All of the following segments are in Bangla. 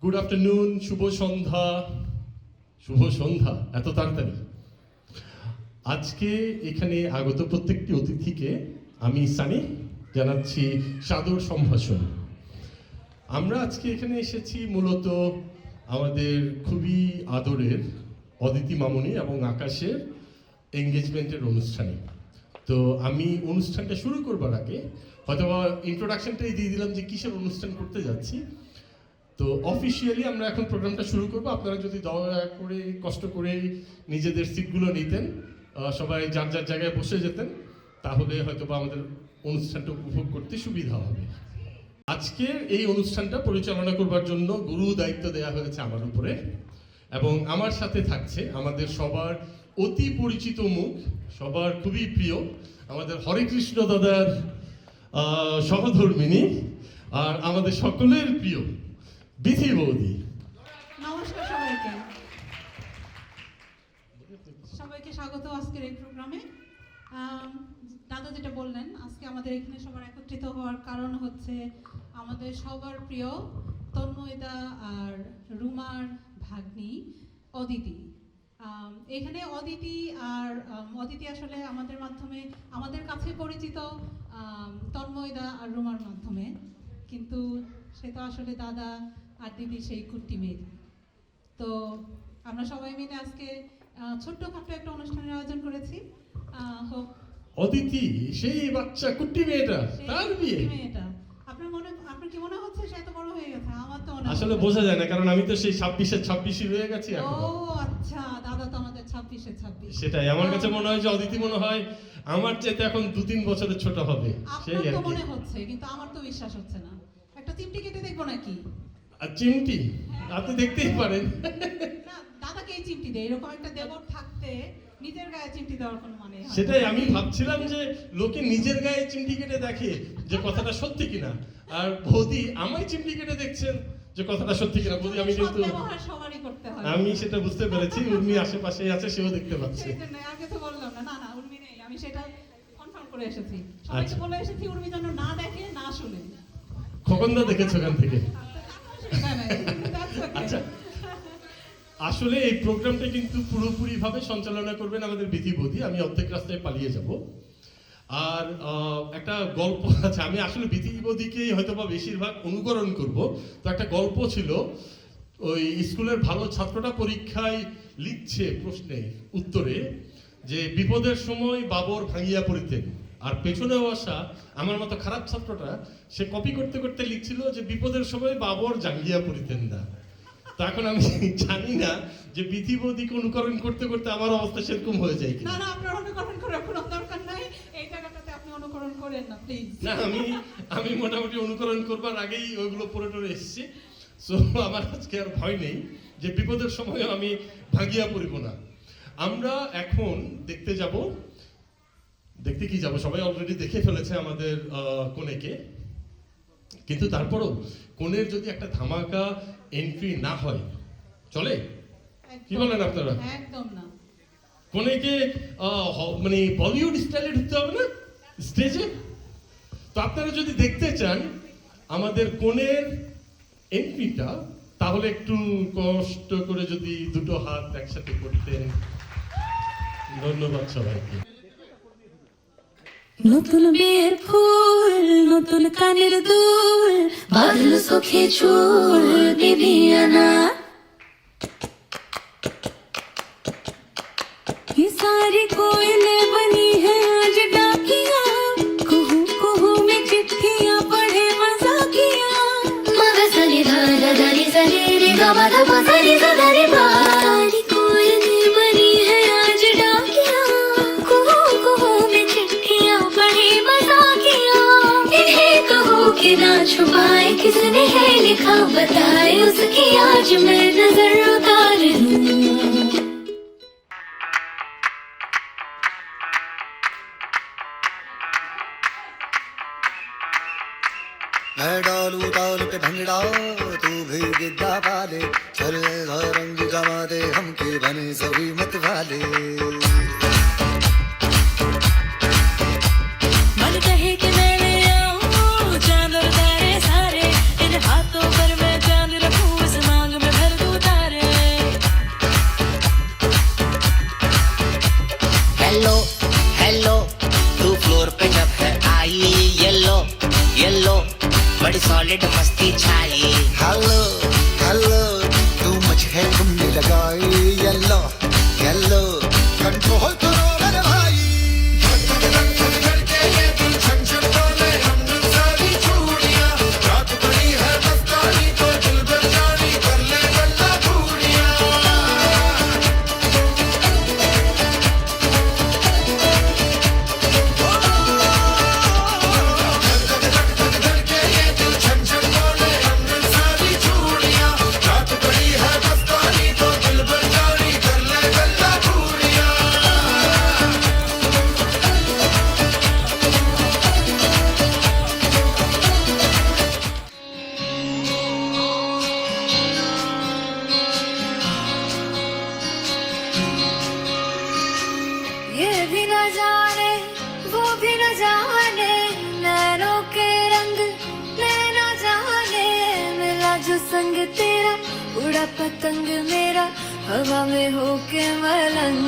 গুড আফটারনুন, শুভ সন্ধ্যা। শুভ সন্ধ্যা এত তাড়াতাড়ি? আজকে এখানে আগত প্রত্যেকটি অতিথিকে আমি সানি জানাচ্ছি সাদর সম্ভাষণ। আমরা আজকে এখানে এসেছি মূলত আমাদের খুবই আদরের অদিতি মামনি এবং আকাশের এঙ্গেজমেন্টের অনুষ্ঠানে। তো আমি অনুষ্ঠানটা শুরু করবার আগে হয়তো ইন্ট্রোডাকশনটাই দিয়ে দিলাম যে কিসের অনুষ্ঠান করতে যাচ্ছি। তো অফিসিয়ালি আমরা এখন প্রোগ্রামটা শুরু করব। আপনারা যদি দয়া করে কষ্ট করে নিজেদের সিটগুলো নিতেন, সবাই যার যার জায়গায় বসে যেতেন, তাহলে হয়তো বা আমাদের অনুষ্ঠানটা উপভোগ করতে সুবিধা হবে। আজকের এই অনুষ্ঠানটা পরিচালনা করবার জন্য গুরু দায়িত্ব দেওয়া হয়েছে আমার উপরে, এবং আমার সাথে থাকছে আমাদের সবার অতি পরিচিত মুখ, সবার খুবই প্রিয় আমাদের হরে কৃষ্ণ দাদার সহধর্মিনী আর আমাদের সকলের প্রিয় বিথি বৌদি। নমস্কার সবাইকে স্বাগত আজকের এই প্রোগ্রামে। দাদা যেটা বললেন, আজকে আমাদের এখানে সবার একত্রিত হওয়ার কারণ হচ্ছে আমাদের সবার প্রিয় তন্ময়দা আর রুমার ভাগ্নি অদিতি। এখানে অদিতি আসলে আমাদের মাধ্যমে, আমাদের কাছে পরিচিত তন্ময়দা আর রুমার মাধ্যমে, কিন্তু সে তো আসলে দাদা আর দিদি সেই কুট্টি মেয়ে। তো আমরা সবাই মিলে আজকে ছোট্টখাটো একটা অনুষ্ঠানের আয়োজন করেছি। অদিতি সেই বাচ্চা কুট্টি মেয়েটা, তার বিয়ে। আপনার কি মনে হচ্ছে সে এত বড় হয়ে গেছে? আমার তো আসলে বোঝা যায় না, কারণ আমি তো সেই 26 রয়ে গেছি এখন। ও আচ্ছা, দাদা তো আমাদের 26 সেটাই আমার কাছে মনে হয় যে অদিতি মনে হয় আমার চাইতে এখন 2-3 বছরের ছোট হবে। সেই আপনার আর তো কি মনে হচ্ছে, কিন্তু আমার তো বিশ্বাস হচ্ছে না। একটা চিমটি কেটে দেখবো নাকি? আর চিমটি আপনি দেখতেই পারেন। না, দাদাকে এই চিমটি দেয়, এরকম একটা দেবর থাকতে নিজের গায়ে চিমটি দেওয়ার কোনো মানে হয় না। সেটাই আমি ভাবছিলাম যে লোকে নিজের গায়ে চিমটি কেটে দেখে যে কথাটা সত্যি কিনা, আর বৌদি আমায় চিমটি কেটে দেখছেন যে কথাটা সত্যি কিনা। বৌদি আমি কিন্তু আমি সেটা বুঝতে পেরেছি, উর্মি আশেপাশে আছে, সেও দেখতে পাচ্ছে। আগে তো বললাম না, না উর্মি নেই, আমি সেটা কনফার্ম করে এসেছি। সবাইকে বলে এসেছি উর্মি যেন না দেখে না শুনে। খোকনদা দেখেছো ওখান থেকে? আচ্ছা, আসলে এই প্রোগ্রামটা কিন্তু পুরোপুরি ভাবে সঞ্চালনা করবেন আমাদের বিধি বৌদি। আমি অর্ধেক রাস্তায় পালিয়ে যাব। আর একটা গল্প আছে, আমি আসলে বিধি বৌদিকেই হয়তো বা বেশিরভাগ অনুকরণ করব। তো একটা গল্প ছিল, ওই স্কুলের ভালো ছাত্রটা পরীক্ষায় লিখছে প্রশ্নে উত্তরে যে বিপদের সময় বাবর ভাঙিয়া পড়িতেন, আর পেছনেও আসা আমার মতো খারাপ ছাত্রটা সে কপি করতে করতে লিখছিল যে বিপদের সময় বাবর জাঙ্গিয়া পড়িতেন না। তো এখন আমি জানি না যে বিধি বৌদিকে অনুকরণ করতে করতে আমার অবস্থা সেরকম হয়ে যায় কিনা। না না, আপনার অনুকরণ করার কোনো দরকার নাই, এই জায়গাটাতে আপনি অনুকরণ করেন না প্লিজ। না, আমি মোটামুটি অনুকরণ করবার আগেই ওইগুলো পড়ে টরে এসেছি। সো আমার আজকে আর ভয় নেই যে বিপদের সময় আমি ভাঙিয়া পড়িব না। আমরা এখন দেখতে যাব, দেখতে কি যাব, সবাই অলরেডি দেখে ফেলেছে আমাদের কনেকে, কিন্তু তারপরও কনের যদি একটা ধামাকা এন্ট্রি না হয় চলে? কি বলেন আপনারা? একদম না। কনেকে মানে বলিউড স্টাইলে ঢুকতে হবে না স্টেজে? তো আপনারা যদি দেখতে চান আমাদের কনের এন্ট্রিটা, তাহলে একটু কষ্ট করে যদি দুটো হাত একসাথে করতেন। ধন্যবাদ সবাইকে। নতুন বিয়ের ফুল, নতুন কানের দুল, বাঁধল চোখে চুল বিবিয়ানা। ये सारी कोयलें बनी है आज डाकिया, कुहू कुहू में चिट्ठियां पढ़े मजाकिया। मगर सनी धारा धनी सनी रे गमा धमा सनी सदरी बा। सारी कोयलें बनी है आज डाकिया, कुहू कुहू में चिट्ठियां पढ़े मजाकिया। इन्हें कहो कि ना छुपाए, किसने है लिखा बताए, उसकी आज मैं नजर उतार लूं। मैं डालू ताल पे भंगड़ा, तू भी गिद्दा पाले, चले रंग जमा दे हमके बने सभी मत वाले। मन कहे कि मैं ले आऊं चांद और तारे सारे, इन हाथों पर मैं चांद रखूं आसमां उसकी छाई। हेलो हेलो तू मुझ है तुमने लगाई येलो येलो कंट्रोल करो मेरे भाई ये भी न जाने वो भी न जाने नैनों के रंग नैना जाने मिला जो संग तेरा उड़ा पतंग मेरा हवा में होके मलंग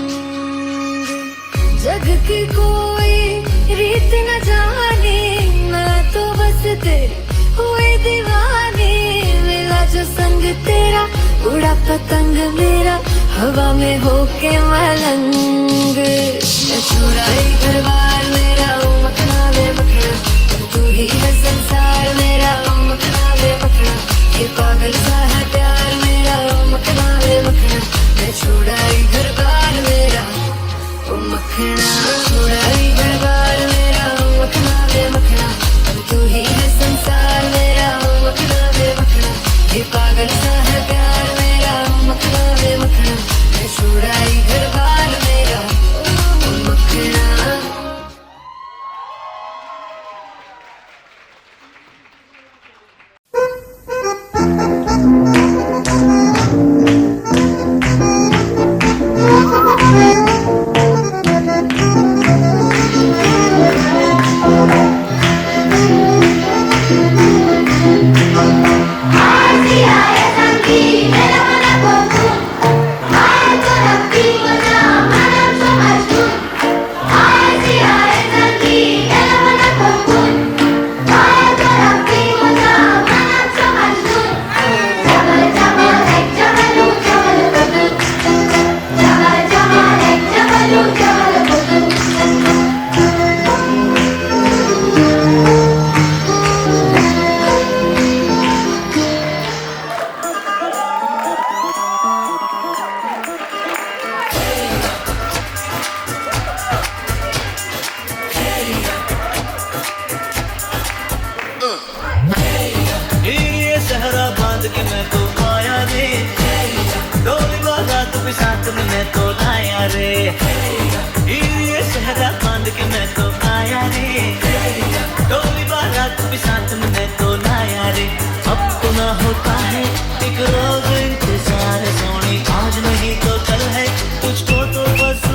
जग की कोई रीत न जाने मैं तो बस तेरे हुई दीवानी मिला जो संग तेरा उड़ा पतंग मेरा हवा में होके मलंग छुड़ाई घर बार मेरा ओ मखना वे मखना तू ही है संसार मेरा ओ मखना वे मखना ये पागल सा है प्यार मेरा ओ मखना वे मखना मैं छुड़ाई घर बार मेरा ओ मखना छुड़ाई घर बार मेरा ओ मखना वे मखना तू ही है संसार मेरा ओ मखना वे मखना ये पागल सा है प्यार मेरा ओ मखना वे मखना मैं छुड़ाई घर बार मेरा ओ मखना ये सहरा बांध के मैं तो आया रे डोली वाला तू भी साथ में मैं तो आया रे ये सहरा बांध के मैं तो आया रे डोली वाला तू भी साथ में मैं तो आया रे अब तो ना होता है एक रोज इंतजार सोनी आज नहीं तो कल है तुझको तो बस